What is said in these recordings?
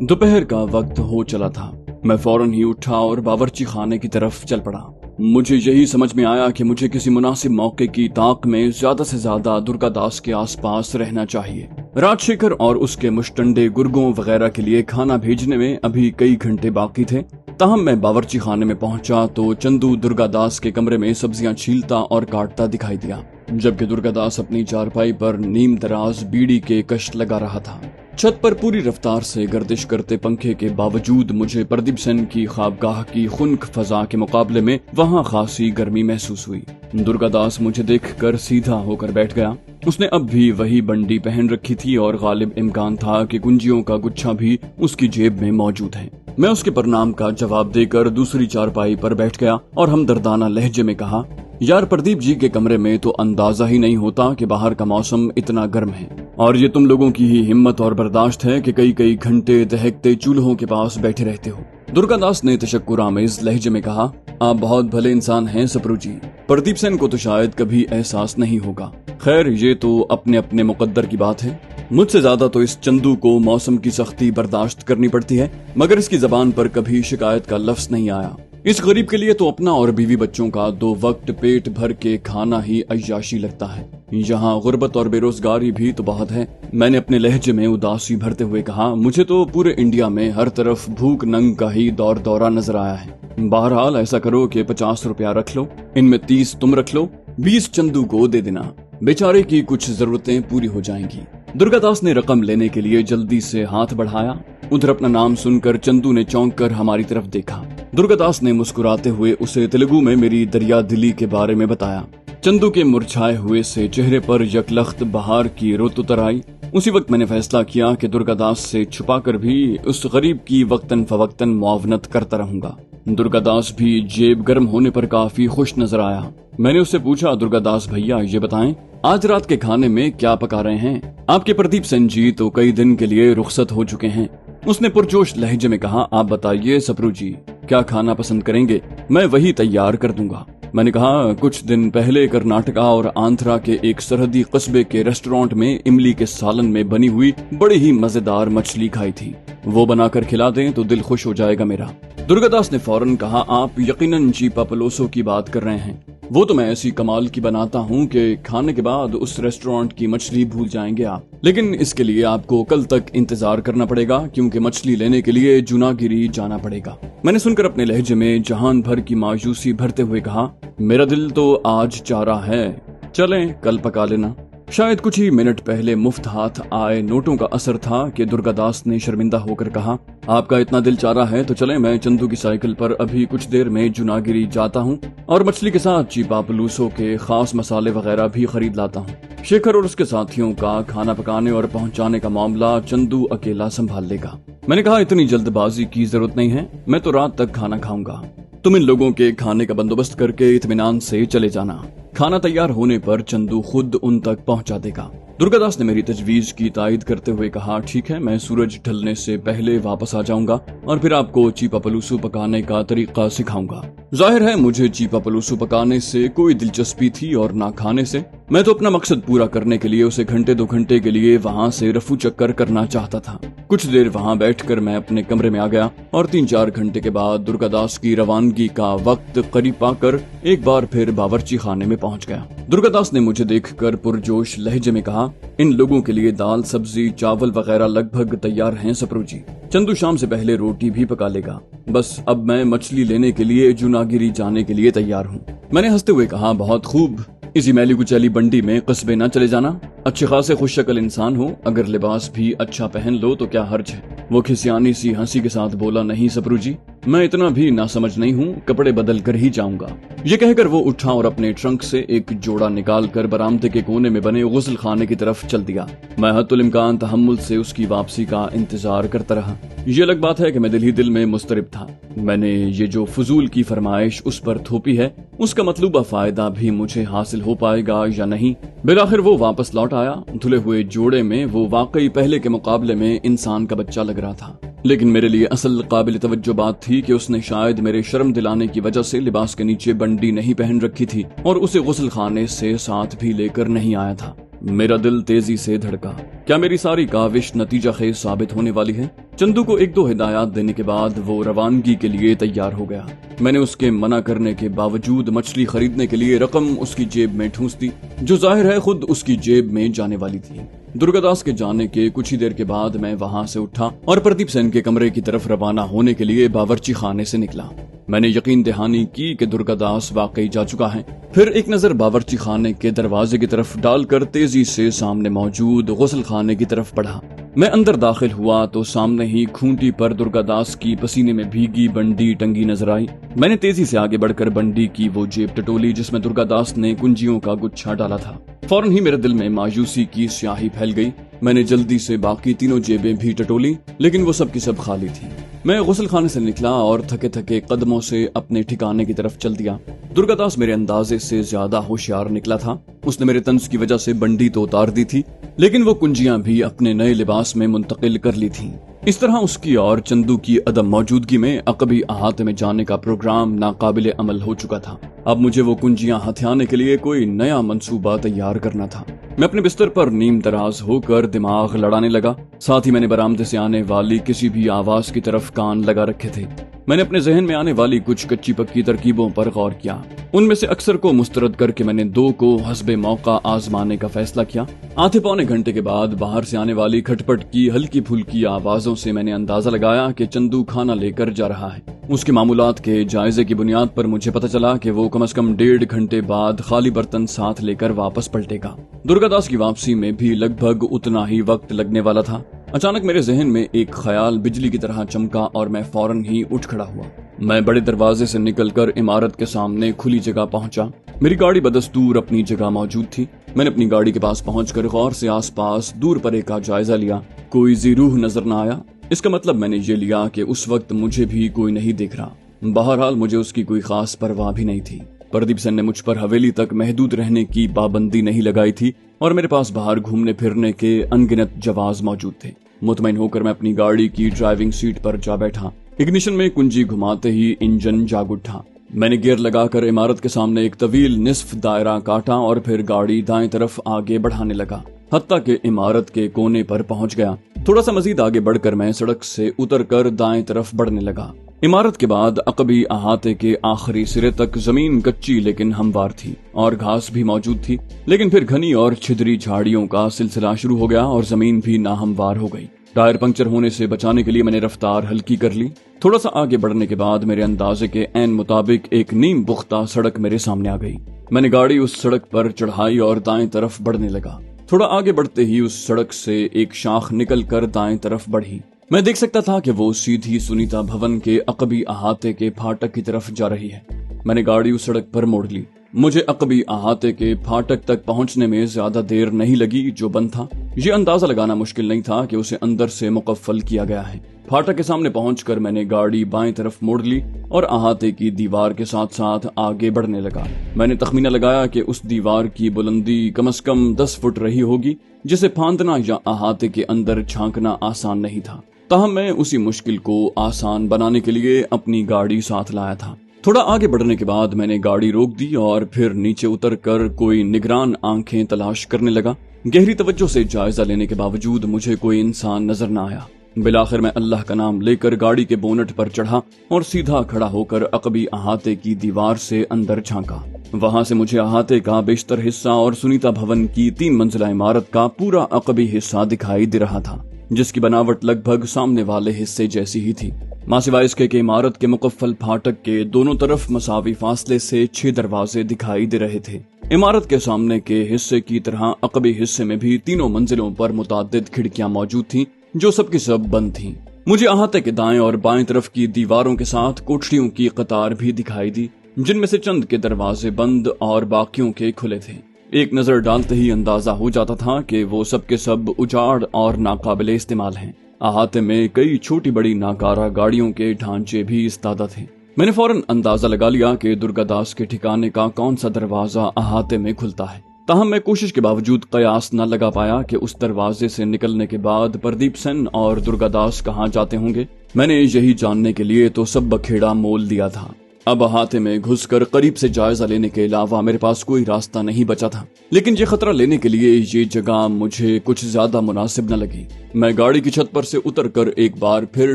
दोपहर का वक्त हो चला था। मैं फौरन ही उठा और बावर्ची खाने की तरफ चल पड़ा। मुझे यही समझ में आया कि मुझे किसी मुनासिब मौके की ताक में ज्यादा से ज्यादा दुर्गादास के आसपास रहना चाहिए। राजशेखर और उसके मुश्तंडे गुर्गों वगैरह के लिए खाना भेजने में अभी कई घंटे बाकी थे। ताहम मैं बावर्ची खाने में पहुंचा तो चंदू दुर्गादास के कमरे में सब्जियां छीलता और काटता दिखाई दिया, जबकि दुर्गादास अपनी चारपाई पर नीम दराज बीड़ी के कष्ट लगा रहा था। छत पर पूरी रफ्तार से गर्दिश करते पंखे के बावजूद मुझे प्रदीप सेन की ख्वाबगाह की खुनक फजा के मुकाबले में वहां खासी गर्मी महसूस हुई। दुर्गादास मुझे देखकर सीधा होकर बैठ गया। उसने अब भी वही बंडी पहन रखी थी और गालिब इम्कान था कि कुंजियों का गुच्छा भी उसकी जेब में मौजूद है। मैं उसके प्रणाम का जवाब देकर दूसरी चारपाई पर बैठ गया और हमदर्दाना लहजे में कहा, यार प्रदीप जी के कमरे में तो अंदाजा ही नहीं होता कि बाहर का मौसम इतना गर्म है, और ये तुम लोगों की ही हिम्मत और बर्दाश्त है कि कई कई घंटे दहकते चूल्हों के पास बैठे रहते हो। दुर्गादास ने तशक्कुरामेज लहजे में कहा, आप बहुत भले इंसान हैं सप्रू जी। प्रदीप सेन को तो शायद कभी एहसास नहीं होगा। खैर, ये तो अपने अपने मुकद्दर की बात है। मुझसे ज्यादा तो इस चंदू को मौसम की सख्ती बर्दाश्त करनी पड़ती है, मगर इसकी जबान पर कभी शिकायत का लफ्ज नहीं आया। इस गरीब के लिए तो अपना और बीवी बच्चों का 2 वक्त पेट भर के खाना ही अय्याशी लगता है। यहाँ गुर्बत और बेरोजगारी भी तो बहुत है। मैंने अपने लहजे में उदासी भरते हुए कहा, मुझे तो पूरे इंडिया में हर तरफ भूख नंग का ही दौर दौरा नजर आया है। बहरहाल ऐसा करो कि 50 रुपया रख लो, इनमें 30 तुम रख लो, 20 चंदू को दे देना, बेचारे की कुछ जरूरतें पूरी हो जाएंगी। दुर्गादास ने रकम लेने के लिए जल्दी से हाथ बढ़ाया। उधर अपना नाम सुनकर चंदू ने चौंक कर हमारी तरफ देखा। दुर्गादास ने मुस्कुराते हुए उसे तेलुगु में मेरी दरिया दिली के बारे में बताया। चंदू के मुरझाए हुए से चेहरे पर यकलख्त बहार की रुत उतर आई। उसी वक्त मैंने फैसला किया कि दुर्गादास से छुपाकर भी उस गरीब की वक्तन फवक्तन मुआवनत करता रहूंगा। दुर्गादास भी जेब गर्म होने पर काफी खुश नजर आया। मैंने उससे पूछा, दुर्गादास भैया ये बताएं, आज रात के खाने में क्या पका रहे हैं? आपके प्रदीप सेन जी तो कई दिन के लिए रुखसत हो चुके हैं। उसने पुरजोश लहजे में कहा, आप बताइए सप्रू जी, क्या खाना पसंद करेंगे? मैं वही तैयार कर दूंगा। मैंने कहा, कुछ दिन पहले कर्नाटका और आंध्रा के एक सरहदी कस्बे के रेस्टोरेंट में इमली के सालन में बनी हुई बड़ी ही मजेदार मछली खाई थी। वो बनाकर खिला दें तो दिल खुश हो जाएगा मेरा। दुर्गादास ने फौरन कहा, आप यकीनन चीपा पलोसो की बात कर रहे हैं। वो तो मैं ऐसी कमाल की बनाता हूँ कि खाने के बाद उस रेस्टोरेंट की मछली भूल जाएंगे आप। लेकिन इसके लिए आपको कल तक इंतजार करना पड़ेगा, क्योंकि मछली लेने के लिए जूनागिरी जाना पड़ेगा। मैंने सुनकर अपने लहजे में जहान भर की मायूसी भरते हुए कहा, मेरा दिल तो आज चाह रहा है, चलें कल पका लेना। शायद कुछ ही मिनट पहले मुफ्त हाथ आए नोटों का असर था कि दुर्गादास ने शर्मिंदा होकर कहा, आपका इतना दिल चाह रहा है तो चले, मैं चंदू की साइकिल पर अभी कुछ देर में जूनागिरी जाता हूँ और मछली के साथ चीपा पलूसों के खास मसाले वगैरह भी खरीद लाता हूँ। शेखर और उसके साथियों का खाना पकाने और पहुँचाने का मामला चंदू अकेला संभाल लेगा। मैंने कहा, इतनी जल्दबाजी की जरूरत नहीं है, मैं तो रात तक खाना खाऊंगा। तुम इन लोगों के खाने का बंदोबस्त करके इत्मीनान से चले जाना। खाना तैयार होने पर चंदू खुद उन तक पहुंचा देगा। दुर्गादास ने मेरी तजवीज की तायद करते हुए कहा, ठीक है, मैं सूरज ढलने से पहले वापस आ जाऊंगा और फिर आपको चीपा पलूसू पकाने का तरीका सिखाऊंगा। जाहिर है मुझे चीपा पलूसू पकाने से कोई दिलचस्पी थी और ना खाने से। मैं तो अपना मकसद पूरा करने के लिए उसे घंटे 2 घंटे के लिए वहाँ से रफू चक्कर करना चाहता था। कुछ देर वहाँ बैठकर मैं अपने कमरे में आ गया और 3-4 घंटे के बाद दुर्गादास की रवानगी का वक्त करीब पाकर एक बार फिर बावर्ची खाने में पहुँच गया। दुर्गादास ने मुझे देखकर पुरजोश लहजे में कहा, इन लोगों के लिए दाल सब्जी चावल वगैरह लगभग तैयार हैं सप्रू जी। चंदू शाम से पहले रोटी भी पका लेगा। बस अब मैं मछली लेने के लिए जूनागिरी जाने के लिए तैयार हूँ। मैंने हंसते हुए कहा, बहुत खूब, इसी मैली कुचैली बंडी में कस्बे न चले जाना। अच्छे खासे खुश शक्ल इंसान हो, अगर लिबास भी अच्छा पहन लो तो क्या हर्ज है। वो खिसियानी सी हंसी के साथ बोला, नहीं सप्रू जी, मैं इतना भी नासमझ नहीं हूँ, कपड़े बदल कर ही जाऊंगा। ये कहकर वो उठा और अपने ट्रंक से एक जोड़ा निकाल कर बरामदे के कोने में बने गुस्ल खाने की तरफ चल दिया। मैं हत्तुल इम्कान तहम्मुल से उसकी वापसी का इंतजार करता रहा। ये अलग बात है कि मैं दिल ही दिल में मुस्तरिब था। मैंने ये जो फजूल की फरमाइश उस पर थोपी है, उसका मतलूबा फायदा भी मुझे हासिल हो पाएगा या नहीं। बिलाखिर वो वापस लौट आया। धुले हुए जोड़े में वो वाकई पहले के मुकाबले में इंसान का बच्चा लग रहा था। लेकिन मेरे लिए असल काबिल तवज्जो बात थी कि उसने शायद मेरे शर्म दिलाने की वजह से लिबास के नीचे बंडी नहीं पहन रखी थी और उसे गुस्ल खाने से साथ भी लेकर नहीं आया था। मेरा दिल तेजी से धड़का। क्या मेरी सारी काविश नतीजा खेज साबित होने वाली है? चंदू को एक दो हिदायत देने के बाद वो रवानगी के लिए तैयार हो गया। मैंने उसके मना करने के बावजूद मछली खरीदने के लिए रकम उसकी जेब में ठूंस दी, जो जाहिर है खुद उसकी जेब में जाने वाली थी। दुर्गादास के जाने के कुछ ही देर के बाद मैं वहां से उठा और प्रदीप सेन के कमरे की तरफ रवाना होने के लिए बावर्ची खाने से निकला। मैंने यकीन दहानी की कि दुर्गादास वाकई जा चुका है। फिर एक नजर बावर्ची खाने के दरवाजे की तरफ डालकर तेजी से सामने मौजूद गुस्ल खाने की तरफ बढ़ा। मैं अंदर दाखिल हुआ तो सामने ही खूंटी पर दुर्गादास की पसीने में भीगी बंडी टंगी नजर आई। मैंने तेजी से आगे बढ़कर बंडी की वो जेब टटोली जिसमें दुर्गादास ने कुंजियों का गुच्छा डाला था। फौरन ही मेरे दिल में मायूसी की स्याही फैल गई। मैंने जल्दी से बाकी तीनों जेबें भी टटोली, लेकिन वो सब की सब खाली थी। मैं गुस्ल खाने से निकला और थके थके कदमों से अपने ठिकाने की तरफ चल दिया। दुर्गादास मेरे अंदाजे से ज्यादा होशियार निकला था। उसने मेरे तंज की वजह से बंडी तो उतार दी थी, लेकिन वो कुंजियां भी अपने नए लिबास में मुंतकिल कर ली थीं। इस तरह उसकी और चंदू की अदम मौजूदगी में अकबी अहाते में जाने का प्रोग्राम नाकाबिले अमल हो चुका था। अब मुझे वो कुंजियां हथियाने के लिए कोई नया मंसूबा तैयार करना था। मैं अपने बिस्तर पर नीम दराज होकर दिमाग लड़ाने लगा। साथ ही मैंने बरामदे से आने वाली किसी भी आवाज की तरफ कान लगा रखे थे। मैंने अपने जहन में आने वाली कुछ कच्ची पक्की तरकीबों पर गौर किया। उनमें से अक्सर को मुस्तरद करके मैंने दो को हस्बे मौका आजमाने का फैसला किया। आधे पौने घंटे के बाद बाहर से आने वाली खटपट की हल्की फुल्की आवाजों से मैंने अंदाजा लगाया कि चंदू खाना लेकर जा रहा है। उसके मामूलात के जायजे की बुनियाद पर मुझे पता चला कि वो कम से कम 1.5 घंटे बाद खाली बर्तन साथ लेकर वापस पलटेगा। दुर्गादास की वापसी में भी लगभग उतना ही वक्त लगने वाला था। अचानक मेरे जहन में एक ख्याल बिजली की तरह चमका और मैं फौरन ही उठ खड़ा हुआ। मैं बड़े दरवाजे से निकलकर इमारत के सामने खुली जगह पहुंचा। मेरी गाड़ी बदस्तूर अपनी जगह मौजूद थी। मैंने अपनी गाड़ी के पास पहुंचकर गौर से आसपास दूर परे का जायजा लिया। कोई ज़ीरूह नजर न आया। इसका मतलब मैंने ये लिया कि उस वक्त मुझे भी कोई नहीं देख रहा। बहरहाल मुझे उसकी कोई खास परवाह भी नहीं थी। प्रदीप सेन ने मुझ पर हवेली तक महदूद रहने की पाबंदी नहीं लगाई थी और मेरे पास बाहर घूमने फिरने के अनगिनत जवाज मौजूद थे। मुतमईन होकर मैं अपनी गाड़ी की ड्राइविंग सीट पर जा बैठा। इग्निशन में कुंजी घुमाते ही इंजन जाग उठा। मैंने गियर लगाकर इमारत के सामने एक तवील निस्फ दायरा काटा और फिर गाड़ी दाएं तरफ आगे बढ़ाने लगा, हत्ता के इमारत के कोने पर पहुंच गया। थोड़ा सा मजीद आगे बढ़कर मैं सड़क से उतरकर दाएं तरफ बढ़ने लगा। इमारत के बाद अकबी अहाते के आखिरी सिरे तक जमीन कच्ची लेकिन हमवार थी और घास भी मौजूद थी, लेकिन फिर घनी और छिदरी झाड़ियों का सिलसिला शुरू हो गया और जमीन भी नाहमवार हो गई। टायर पंक्चर होने से बचाने के लिए मैंने रफ्तार हल्की कर ली। थोड़ा सा आगे बढ़ने के बाद मेरे अंदाजे के ऐन मुताबिक एक नीम पुख्ता सड़क मेरे सामने आ गई। मैंने गाड़ी उस सड़क पर चढ़ाई और दाएं तरफ बढ़ने लगा। थोड़ा आगे बढ़ते ही उस सड़क से एक शाख निकल कर दाएं तरफ बढ़ी। मैं देख सकता था कि वो सीधी सुनीता भवन के अकबी अहाते के फाटक की तरफ जा रही है। मैंने गाड़ी उस सड़क पर मोड़ ली। मुझे अकबी अहाते के फाटक तक पहुंचने में ज्यादा देर नहीं लगी, जो बंद था। ये अंदाजा लगाना मुश्किल नहीं था कि उसे अंदर से मुकफ्फल किया गया है। फाटक के सामने पहुंचकर मैंने गाड़ी बाएं तरफ मोड़ ली और अहाते की दीवार के साथ साथ आगे बढ़ने लगा। मैंने तखमीना लगाया कि उस दीवार की बुलंदी कम से कम 10 फुट रही होगी, जिसे फांदना या अहाते के अंदर झांकना आसान नहीं था। ताहम मैं उसी मुश्किल को आसान बनाने के लिए अपनी गाड़ी साथ लाया था। थोड़ा आगे बढ़ने के बाद मैंने गाड़ी रोक दी और फिर नीचे उतरकर कोई निगरान आंखें तलाश करने लगा। गहरी तवज्जो से जायजा लेने के बावजूद मुझे कोई इंसान नजर न आया। बिलाखिर मैं अल्लाह का नाम लेकर गाड़ी के बोनट पर चढ़ा और सीधा खड़ा होकर अकबी अहाते की दीवार से अंदर झांका। वहां से मुझे अहाते का बेशतर हिस्सा और सुनीता भवन की 3 मंजिला इमारत का पूरा अकबी हिस्सा दिखाई दे रहा था, जिसकी बनावट लगभग सामने वाले हिस्से जैसी ही थी। मासिवाय इसके कि इमारत के मुकफ्फल फाटक के दोनों तरफ मसावी फासले से 6 दरवाजे दिखाई दे रहे थे। इमारत के सामने के हिस्से की तरह अकबी हिस्से में भी 3 मंजिलों पर मुताद्दिद खिड़कियां मौजूद थीं, जो सबकी सब बंद थीं। मुझे अहाते के दाएं और बाएं तरफ की दीवारों के साथ कोठरियों की कतार भी दिखाई दी, जिनमें से चंद के दरवाजे बंद और बाकियों के खुले थे। एक नजर डालते ही अंदाजा हो जाता था कि वो सब के सब उजाड़ और नाकाबिले इस्तेमाल हैं। अहाते में कई छोटी बड़ी नाकारा गाड़ियों के ढांचे भी इस्तादा थे। मैंने फौरन अंदाजा लगा लिया कि दुर्गादास के ठिकाने का कौन सा दरवाजा अहाते में खुलता है। ताहम मैं कोशिश के बावजूद कयास न लगा पाया कि उस दरवाजे से निकलने के बाद प्रदीप सेन और दुर्गादास कहाँ जाते होंगे। मैंने यही जानने के लिए तो सब बखेड़ा मोल दिया था। अब अहाते में घुसकर करीब से जायजा लेने के अलावा मेरे पास कोई रास्ता नहीं बचा था, लेकिन ये खतरा लेने के लिए ये जगह मुझे कुछ ज्यादा मुनासिब न लगी। मैं गाड़ी की छत पर से उतरकर एक बार फिर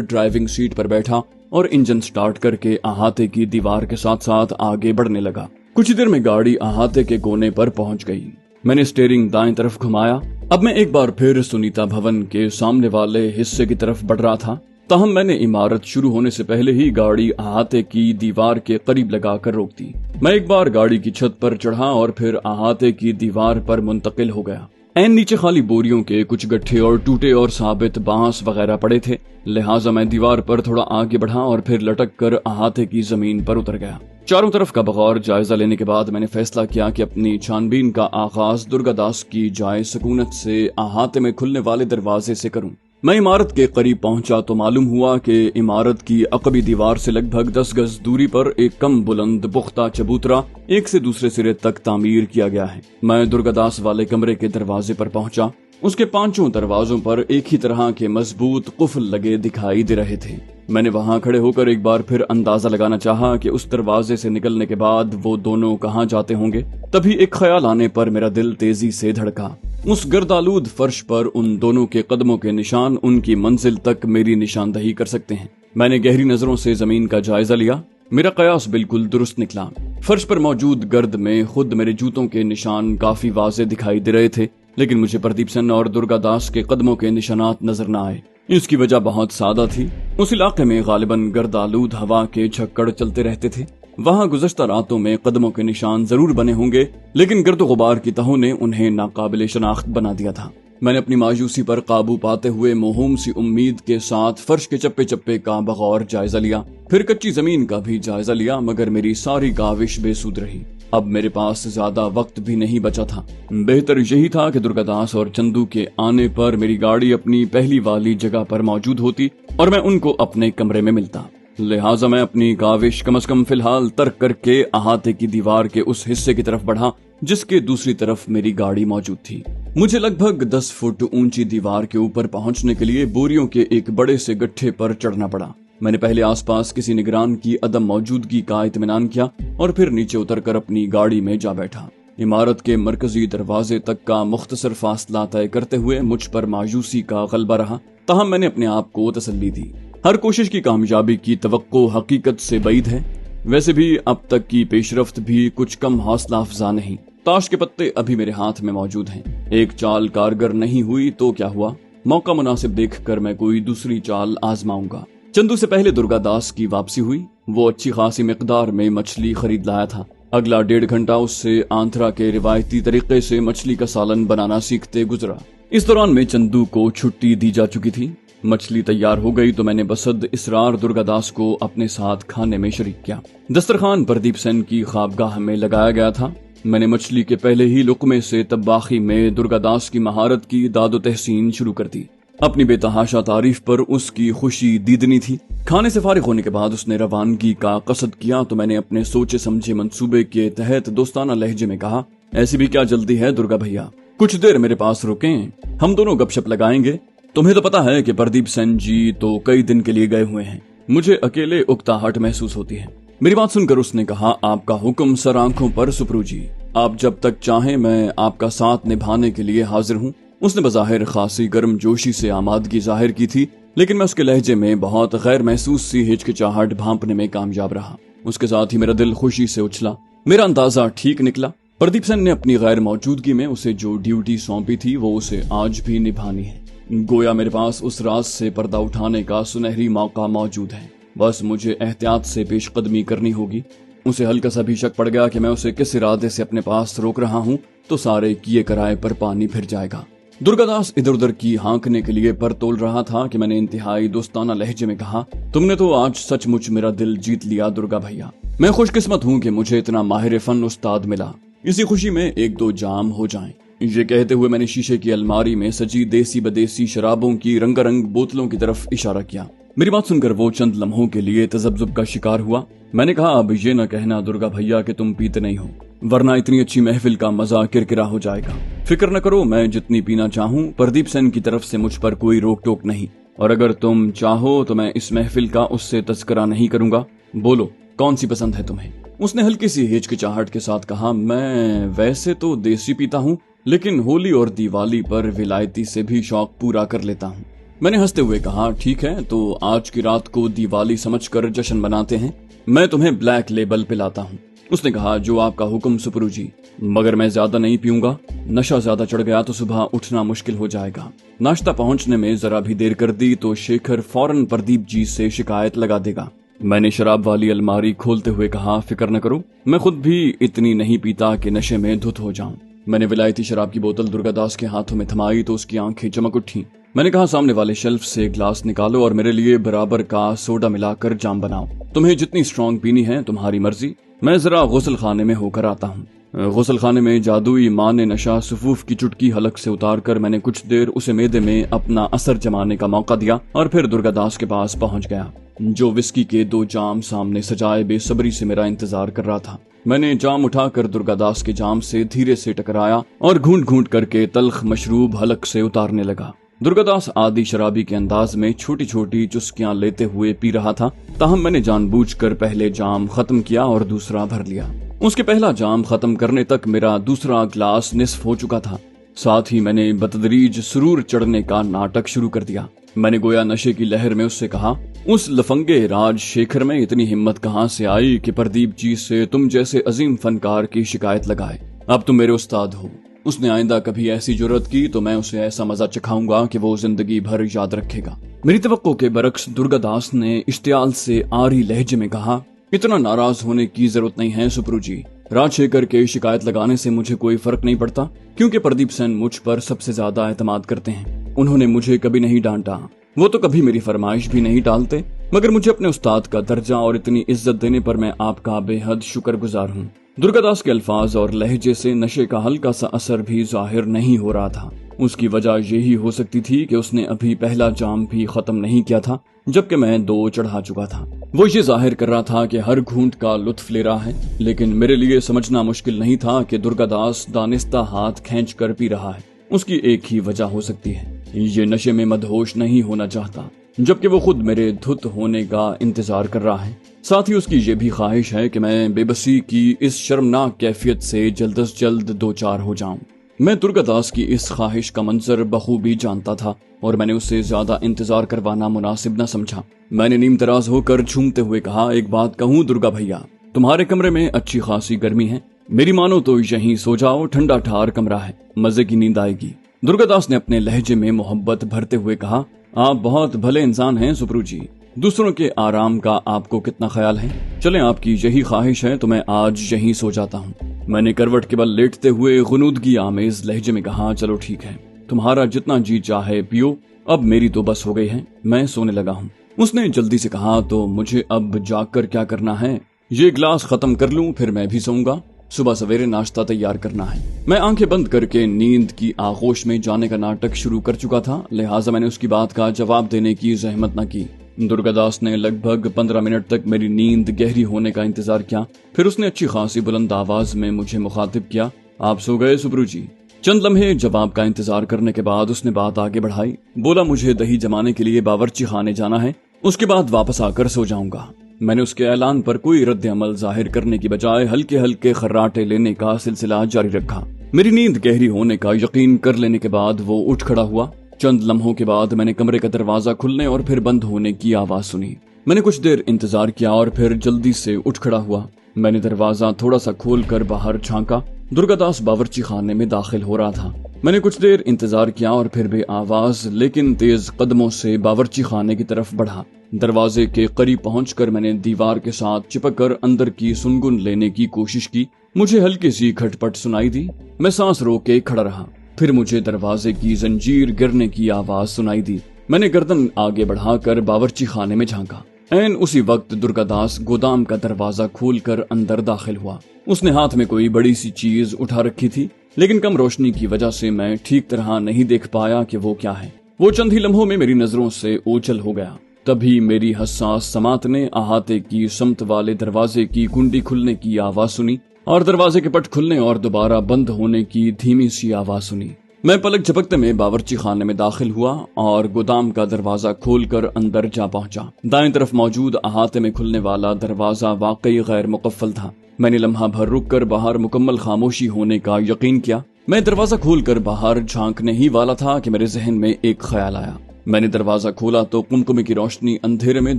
ड्राइविंग सीट पर बैठा और इंजन स्टार्ट करके अहाते की दीवार के साथ साथ आगे बढ़ने लगा। कुछ देर में गाड़ी अहाते के कोने पर पहुंच गई। मैंने स्टीयरिंग दाएं तरफ घुमाया। अब मैं एक बार फिर सुनीता भवन के सामने वाले हिस्से की तरफ बढ़ रहा था। ताहम मैंने इमारत शुरू होने से पहले ही गाड़ी अहाते की दीवार के करीब लगाकर रोक दी। मैं एक बार गाड़ी की छत पर चढ़ा और फिर अहाते की दीवार पर मुंतकिल हो गया। ऐन नीचे खाली बोरियों के कुछ गट्ठे और टूटे और साबित बांस वगैरह पड़े थे, लिहाजा मैं दीवार पर थोड़ा आगे बढ़ा और फिर लटक कर अहाते की जमीन पर उतर गया। चारों तरफ का बगौर जायजा लेने के बाद मैंने फैसला किया कि अपनी छानबीन का आगाज दुर्गादास की जाए सकूनत से अहाते में खुलने वाले दरवाजे से करूं। मैं इमारत के करीब पहुंचा तो मालूम हुआ कि इमारत की अकबी दीवार से लगभग 10 गज दूरी पर एक कम बुलंद पुख्ता चबूतरा एक से दूसरे सिरे तक तामीर किया गया है। मैं दुर्गादास वाले कमरे के दरवाजे पर पहुंचा। उसके 5 दरवाजों पर एक ही तरह के मजबूत कुफल लगे दिखाई दे रहे थे। मैंने वहां खड़े होकर एक बार फिर अंदाजा लगाना चाहा कि उस दरवाजे से निकलने के बाद वो दोनों कहां जाते होंगे। तभी एक ख्याल आने पर मेरा दिल तेजी से धड़का। उस गर्दालूद फर्श पर उन दोनों के कदमों के निशान उनकी मंजिल तक मेरी निशानदही कर सकते हैं। मैंने गहरी नजरों से जमीन का जायजा लिया। मेरा कयास बिल्कुल दुरुस्त निकला। फर्श पर मौजूद गर्द में खुद मेरे जूतों के निशान काफी वाज़ेह दिखाई दे रहे थे, लेकिन मुझे प्रदीप सेन और दुर्गादास के कदमों के निशानात नजर न आए। इसकी वजह बहुत सादा थी। उस इलाके में गालिबन गर्दालूद हवा के झक्कड़ चलते रहते थे। वहां गुज़श्ता रातों में कदमों के निशान जरूर बने होंगे, लेकिन गर्दो गुबार की तहों ने उन्हें नाकाबिले शनाख्त बना दिया था। मैंने अपनी मायूसी पर काबू पाते हुए मोहूम सी उम्मीद के साथ फर्श के चप्पे चप्पे का बगौर जायजा लिया, फिर कच्ची जमीन का भी जायजा लिया, मगर मेरी सारी काविश बेसूद रही। अब मेरे पास ज्यादा वक्त भी नहीं बचा था। बेहतर यही था कि दुर्गादास और चंदू के आने पर मेरी गाड़ी अपनी पहली वाली जगह पर मौजूद होती और मैं उनको अपने कमरे में मिलता। लिहाजा मैं अपनी काविश कम से कम फिलहाल तर्क करके अहाते की दीवार के उस हिस्से की तरफ बढ़ा जिसके दूसरी तरफ मेरी गाड़ी मौजूद थी। मुझे लगभग 10 फुट ऊंची दीवार के ऊपर पहुंचने के लिए बोरियों के एक बड़े से गड्ढे पर चढ़ना पड़ा। मैंने पहले आसपास किसी निगरान की अदम मौजूदगी का इत्मीनान किया और फिर नीचे उतरकर अपनी गाड़ी में जा बैठा। इमारत के मरकजी दरवाजे तक का मुख्तसर फासला तय करते हुए मुझ पर मायूसी का गलबा रहा, ताहम मैंने अपने आप को तसल्ली दी। हर कोशिश की कामयाबी की तवक्को हकीकत से बैद है। वैसे भी अब तक की पेशरफ्त भी कुछ कम हौसला अफजा नहीं। ताश के पत्ते अभी मेरे हाथ में मौजूद हैं। एक चाल कारगर नहीं हुई तो क्या हुआ, मौका मुनासिब देखकर मैं कोई दूसरी चाल आजमाऊंगा। चंदू से पहले दुर्गादास की वापसी हुई। वो अच्छी खासी मिकदार में मछली खरीद लाया था। अगला 1.5 घंटा उससे आंध्रा के रिवायती तरीके से मछली का सालन बनाना सीखते गुजरा। इस दौरान में चंदू को छुट्टी दी जा चुकी थी। मछली तैयार हो गई तो मैंने बसद इसरार दुर्गादास को अपने साथ खाने में शरीक किया। दस्तरखान प्रदीप सेन की ख्वाबगाह में लगाया गया था। मैंने मछली के पहले ही लुकमे से तब्बाखी में दुर्गादास की महारत की दादो तहसीन शुरू कर दी। अपनी बेतहाशा तारीफ पर उसकी खुशी दीदनी थी। खाने से फारिग होने के बाद उसने रवानगी का कसद किया तो मैंने अपने सोचे समझे मंसूबे के तहत दोस्ताना लहजे में कहा, ऐसी भी क्या जल्दी है दुर्गा भैया, कुछ देर मेरे पास रुकें, हम दोनों गपशप लगाएंगे। तुम्हें तो पता है कि प्रदीप सेन जी तो कई दिन के लिए गए हुए हैं। मुझे अकेले उकताहट महसूस होती है। मेरी बात सुनकर उसने कहा, आपका हुक्म सर आंखों पर सुप्रू जी, आप जब तक चाहें मैं आपका साथ निभाने के लिए हाजिर हूँ। उसने बज़ाहिर खासी गर्म जोशी से आमादगी जाहिर की थी, लेकिन मैं उसके लहजे में बहुत गैर महसूस सी हिचकिचाहट भांपने में कामयाब रहा। उसके साथ ही मेरा दिल खुशी से उछला। मेरा अंदाजा ठीक निकला। प्रदीप सेन ने अपनी गैर मौजूदगी में उसे जो ड्यूटी सौंपी थी वो उसे आज भी निभानी है। गोया मेरे पास उस राज से पर्दा उठाने का सुनहरी मौका मौजूद है। बस मुझे एहतियात से पेशकदमी करनी होगी। उसे हल्का सा भी शक पड़ गया कि मैं उसे किस इरादे से अपने पास रोक रहा हूँ तो सारे किए कराए पर पानी फिर जाएगा। दुर्गादास इधर उधर की हाँकने के लिए पर तोल रहा था कि मैंने इंतहाई दोस्ताना लहजे में कहा, तुमने तो आज सचमुच मेरा दिल जीत लिया दुर्गा भैया। मैं खुशकिस्मत हूँ कि मुझे इतना माहिर फन उस्ताद मिला। इसी खुशी में 1-2 जाम हो जाएं। ये कहते हुए मैंने शीशे की अलमारी में सजी देसी बदेसी शराबों की रंगारंग बोतलों की तरफ इशारा किया। मेरी बात सुनकर वो चंद लम्हों के लिए तजब्जुब का शिकार हुआ। मैंने कहा, अब ये न कहना दुर्गा भैया कि तुम पीते नहीं हो, वरना इतनी अच्छी महफिल का मजा किरकिरा हो जाएगा। फिक्र न करो, मैं जितनी पीना चाहूँ प्रदीप सेन की तरफ से मुझ पर कोई रोक टोक नहीं, और अगर तुम चाहो तो मैं इस महफिल का उससे तस्करा नहीं करूंगा। बोलो, कौन सी पसंद है तुम्हें? उसने हल्की सी हिचकिचाहट के साथ कहा, मैं वैसे तो देसी पीता हूँ, लेकिन होली और दिवाली पर विलायती से भी शौक पूरा कर लेता हूँ। मैंने हंसते हुए कहा, ठीक है, तो आज की रात को दिवाली समझकर जश्न मनाते हैं। मैं तुम्हें ब्लैक लेबल पिलाता हूँ। उसने कहा, जो आपका हुक्म सुपरू जी, मगर मैं ज्यादा नहीं पीऊंगा। नशा ज्यादा चढ़ गया तो सुबह उठना मुश्किल हो जाएगा। नाश्ता पहुंचने में जरा भी देर कर दी तो शेखर फौरन प्रदीप जी से शिकायत लगा देगा। मैंने शराब वाली अलमारी खोलते हुए कहा, फिक्र न करो, मैं खुद भी इतनी नहीं पीता कि नशे में धुत हो जाऊं। मैंने विलायती शराब की बोतल दुर्गादास के हाथों में थमाई तो उसकी आंखें चमक उठी। मैंने कहा, सामने वाले शेल्फ से ग्लास निकालो और मेरे लिए बराबर का सोडा मिलाकर जाम बनाओ। तुम्हें जितनी स्ट्रांग पीनी है तुम्हारी मर्जी। मैं जरा गुसल खाने में होकर आता हूँ। गुसल खाने में जादुई माँ ने नशा सुफूफ की चुटकी हलक से उतारकर मैंने कुछ देर उसे मैदे में अपना असर जमाने का मौका दिया और फिर दुर्गादास के पास पहुंच गया, जो विस्की के 2 जाम सामने सजाए बेसब्री से मेरा इंतजार कर रहा था। मैंने जाम उठाकर दुर्गादास के जाम से धीरे से टकराया और घूंट घूंट करके तल्ख मशरूब हलक से उतारने लगा। दुर्गादास आदि शराबी के अंदाज में छोटी छोटी चुस्कियां लेते हुए पी रहा था। ताहम मैंने जानबूझकर पहले जाम खत्म किया और दूसरा भर लिया। उसके पहला जाम खत्म करने तक मेरा दूसरा ग्लास निस्फ हो चुका था। साथ ही मैंने बतदरीज सुरूर चढ़ने का नाटक शुरू कर दिया। मैंने गोया नशे की लहर में उससे कहा, उस लफंगे राज शेखर में इतनी हिम्मत कहाँ से आई कि प्रदीप जी से तुम जैसे अजीम फनकार की शिकायत लगाए। अब तुम मेरे उस्ताद हो। उसने आइंदा कभी ऐसी जुर्रत की तो मैं उसे ऐसा मजा चखाऊंगा कि वो जिंदगी भर याद रखेगा। मेरी तवक्को के बरक्स दुर्गादास ने इश्तियाल से आरी लहजे में कहा, इतना नाराज होने की जरूरत नहीं है सुपरू जी। राजशेखर के शिकायत लगाने से मुझे कोई फर्क नहीं पड़ता, क्योंकि प्रदीप सेन मुझ पर सबसे ज्यादा एतमाद करते हैं। उन्होंने मुझे कभी नहीं डांटा, वो तो कभी मेरी फरमाइश भी नहीं टालते, मगर मुझे अपने उस्ताद का दर्जा और इतनी इज्जत देने पर मैं आपका बेहद शुक्रगुजार हूँ। दुर्गादास के अल्फाज और लहजे से नशे का हल्का सा असर भी जाहिर नहीं हो रहा था। उसकी वजह यही हो सकती थी कि उसने अभी पहला जाम भी खत्म नहीं किया था, जबकि मैं 2 चढ़ा चुका था। वो ये जाहिर कर रहा था कि हर घूंट का लुत्फ ले रहा है, लेकिन मेरे लिए समझना मुश्किल नहीं था कि दुर्गादास दानिस्ता हाथ खींच कर पी रहा है। उसकी एक ही वजह हो सकती है, ये नशे में मदहोश नहीं होना चाहता, जबकि वो खुद मेरे धुत होने का इंतजार कर रहा है। साथ ही उसकी ये भी ख्वाहिश है कि मैं बेबसी की इस शर्मनाक कैफियत से जल्द से जल्द 2-4 हो जाऊं। मैं दुर्गादास की इस ख्वाहिश का मंजर बखूबी जानता था और मैंने उससे ज्यादा इंतजार करवाना मुनासिब न समझा। मैंने नीम तराज होकर झूमते हुए कहा, एक बात कहूँ दुर्गा भैया, तुम्हारे कमरे में अच्छी खासी गर्मी है, मेरी मानो तो यहीं सो जाओ, ठंडा ठार कमरा है, मजे की नींद आएगी। दुर्गादास ने अपने लहजे में मोहब्बत भरते हुए कहा, आप बहुत भले इंसान हैं सुपरू जी, दूसरों के आराम का आपको कितना ख्याल है। चलें, आपकी यही ख्वाहिश है तो मैं आज यहीं सो जाता हूँ। मैंने करवट के बल लेटते हुए गुनूदगी आमेज लहजे में कहा, चलो ठीक है, तुम्हारा जितना जी चाहे पियो, अब मेरी तो बस हो गई है, मैं सोने लगा हूँ। उसने जल्दी से कहा, तो मुझे अब जागकर क्या करना है? ये ग्लास खत्म कर लूं फिर मैं भी सोऊंगा। सुबह सवेरे नाश्ता तैयार करना है। मैं आंखें बंद करके नींद की आगोश में जाने का नाटक शुरू कर चुका था, लिहाजा मैंने उसकी बात का जवाब देने की जहमत न की। दुर्गादास ने लगभग 15 मिनट तक मेरी नींद गहरी होने का इंतजार किया। फिर उसने अच्छी खासी बुलंद आवाज में मुझे मुखातिब किया, आप सो गए सुपरू जी? चंद लम्हे जवाब का इंतजार करने के बाद उसने बात आगे बढ़ाई। बोला, मुझे दही जमाने के लिए बावर्ची खाने जाना है, उसके बाद वापस आकर सो जाऊंगा। मैंने उसके ऐलान पर कोई रद्द अमल जाहिर करने की बजाय हल्के हल्के खर्राटे लेने का सिलसिला जारी रखा। मेरी नींद गहरी होने का यकीन कर लेने के बाद वो उठ खड़ा हुआ। चंद लम्हों के बाद मैंने कमरे का दरवाजा खुलने और फिर बंद होने की आवाज सुनी। मैंने कुछ देर इंतजार किया और फिर जल्दी से उठ खड़ा हुआ। मैंने दरवाजा थोड़ा सा खोलकर बाहर झांका। दुर्गादास बावर्ची खाने में दाखिल हो रहा था। मैंने कुछ देर इंतजार किया और फिर भी आवाज लेकिन तेज कदमों से बावर्ची खाने की तरफ बढ़ा। दरवाजे के करीब पहुंचकर मैंने दीवार के साथ चिपककर अंदर की सुनगुन लेने की कोशिश की। मुझे हल्की सी खटपट सुनाई दी। मैं सांस रोक के खड़ा रहा। फिर मुझे दरवाजे की जंजीर गिरने की आवाज सुनाई दी। मैंने गर्दन आगे बढ़ाकर बावर्ची खाने में झांका। ऐन उसी वक्त दुर्गादास गोदाम का दरवाजा खोलकर अंदर दाखिल हुआ। उसने हाथ में कोई बड़ी सी चीज उठा रखी थी, लेकिन कम रोशनी की वजह से मैं ठीक तरह नहीं देख पाया कि वो क्या है। वो चंद ही लम्हों में मेरी नजरों से ओझल हो गया। तभी मेरी हसास समात ने अहाते की समत वाले दरवाजे की कुंडी खुलने की आवाज सुनी और दरवाजे के पट खुलने और दोबारा बंद होने की धीमी सी आवाज सुनी। मैं पलक झपकते में बावर्ची खाने में दाखिल हुआ और गोदाम का दरवाजा खोलकर अंदर जा पहुंचा। दाएं तरफ मौजूद अहाते में खुलने वाला दरवाजा वाकई गैर मुकफ्फल था। मैंने लम्हा भर रुककर बाहर मुकम्मल खामोशी होने का यकीन किया। मैं दरवाजा खोलकर बाहर झांकने ही वाला था कि मेरे जहन में एक ख्याल आया। मैंने दरवाजा खोला तो कुमकुमे की रोशनी अंधेरे में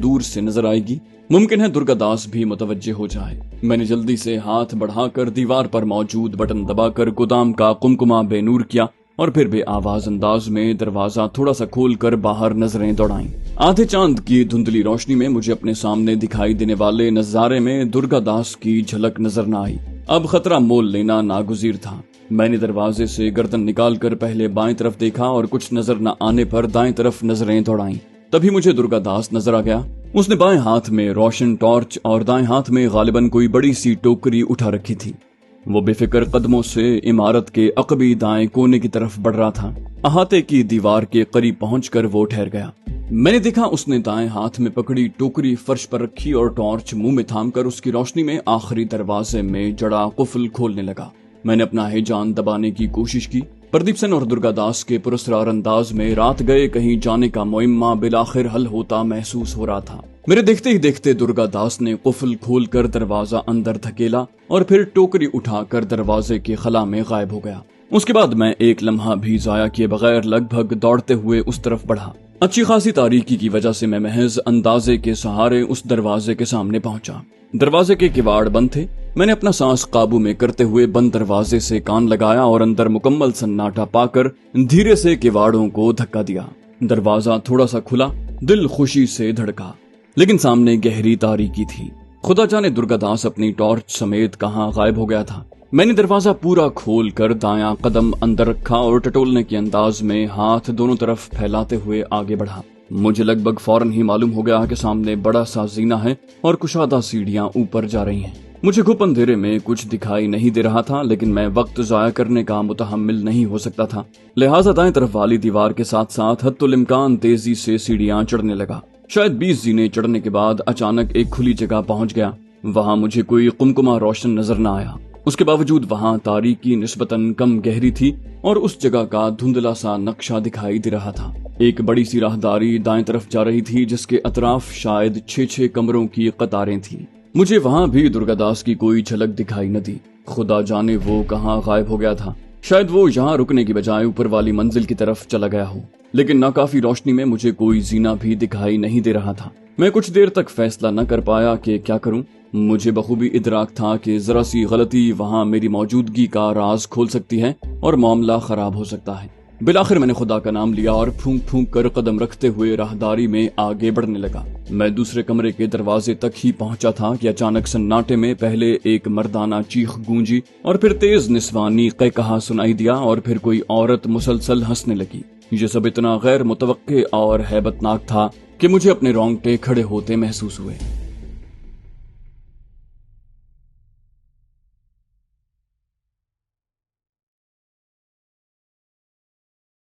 दूर से नजर आएगी। मुमकिन है दुर्गा दास भी मुतवज्जे हो जाए। मैंने जल्दी से हाथ बढ़ाकर दीवार पर मौजूद बटन दबाकर गोदाम का कुमकुमा बेनूर किया और फिर भी आवाज अंदाज में दरवाजा थोड़ा सा खोलकर बाहर नजरें दौड़ाईं। आधे चांद की धुंधली रोशनी में मुझे अपने सामने दिखाई देने वाले नजारे में दुर्गा दास की झलक नजर न आई। अब खतरा मोल लेना नागुजीर था। मैंने दरवाजे से गर्दन निकालकर पहले बाएं तरफ देखा और कुछ नजर न आने पर दाएं तरफ नजरें दौड़ाईं। तभी मुझे दुर्गा दास नजर आ गया। उसने बाएं हाथ में रोशन टॉर्च और दाएं हाथ में गालिबन कोई बड़ी सी टोकरी उठा रखी थी। वो बेफिक्र कदमों से इमारत के अकबी दाएं कोने की तरफ बढ़ रहा था। अहाते की दीवार के करीब पहुंचकर वो ठहर गया। मैंने देखा उसने दाएं हाथ में पकड़ी टोकरी फर्श पर रखी और टॉर्च मुंह में थामकर उसकी रोशनी में आखिरी दरवाजे में जड़ा कुफल खोलने लगा। मैंने अपना हिजान दबाने की कोशिश की। प्रदीप सेन और दुर्गा दास के पुरस्कार अंदाज में रात गए कहीं जाने का मुइम्मा बिलाखिर हल होता महसूस हो रहा था। मेरे देखते ही देखते दुर्गा दास ने कुफल खोलकर दरवाजा अंदर धकेला और फिर टोकरी उठाकर दरवाजे के खला में गायब हो गया। उसके बाद मैं एक लम्हा भी जाया किए बगैर लगभग दौड़ते हुए उस तरफ बढ़ा। अच्छी खासी तारीकी की वजह से मैं महज अंदाजे के सहारे उस दरवाजे के सामने पहुंचा। दरवाजे के किवाड़ बंद थे। मैंने अपना सांस काबू में करते हुए बंद दरवाजे से कान लगाया और अंदर मुकम्मल सन्नाटा पाकर धीरे से किवाड़ों को धक्का दिया। दरवाजा थोड़ा सा खुला। दिल खुशी से धड़का, लेकिन सामने गहरी तारीकी थी। खुदा जाने दुर्गा दास अपनी टॉर्च समेत कहां गायब हो गया था। मैंने दरवाजा पूरा खोल कर दायां कदम अंदर रखा और टटोलने के अंदाज में हाथ दोनों तरफ फैलाते हुए आगे बढ़ा। मुझे लगभग फौरन ही मालूम हो गया कि सामने बड़ा सा जीना है और कुशादा सीढ़ियां ऊपर जा रही हैं। मुझे घुप अंधेरे में कुछ दिखाई नहीं दे रहा था, लेकिन मैं वक्त जाया करने का मुतहम्मिल नहीं हो सकता था। लिहाजा दाएं तरफ वाली दीवार के साथ साथ हत्तुल इम्कान तेजी से सीढ़ियां चढ़ने लगा। शायद 20 जीने चढ़ने के बाद अचानक एक खुली जगह पहुंच गया। वहां मुझे कोई कुमकुमा रोशन नजर न आया। उसके बावजूद वहां तारीकी निस्बतन कम गहरी थी और उस जगह का धुंधला सा नक्शा दिखाई दे रहा था। एक बड़ी सी राहदारी दाएं तरफ जा रही थी जिसके अतराफ शायद 6-6 कमरों की कतारें थीं। मुझे वहां भी दुर्गा दास की कोई झलक दिखाई न दी। खुदा जाने वो कहां गायब हो गया था। शायद वो यहाँ रुकने की बजाय ऊपर वाली मंजिल की तरफ चला गया हो, लेकिन नाकाफी रोशनी में मुझे कोई जीना भी दिखाई नहीं दे रहा था। मैं कुछ देर तक फैसला न कर पाया कि क्या करूं। मुझे बखूबी इदराक था कि जरा सी गलती वहां मेरी मौजूदगी का राज खोल सकती है और मामला खराब हो सकता है। बिलाखिर मैंने खुदा का नाम लिया और फूंक फूंक कर कदम रखते हुए राहदारी में आगे बढ़ने लगा। मैं दूसरे कमरे के दरवाजे तक ही पहुंचा था कि अचानक सन्नाटे में पहले एक मर्दाना चीख गूंजी और फिर तेज निस्वानी कहकहा सुनाई दिया और फिर कोई औरत मुसलसल हंसने लगी। ये सब इतना गैर मुतवक्के और हैबतनाक था कि मुझे अपने रोंगटे खड़े होते महसूस हुए।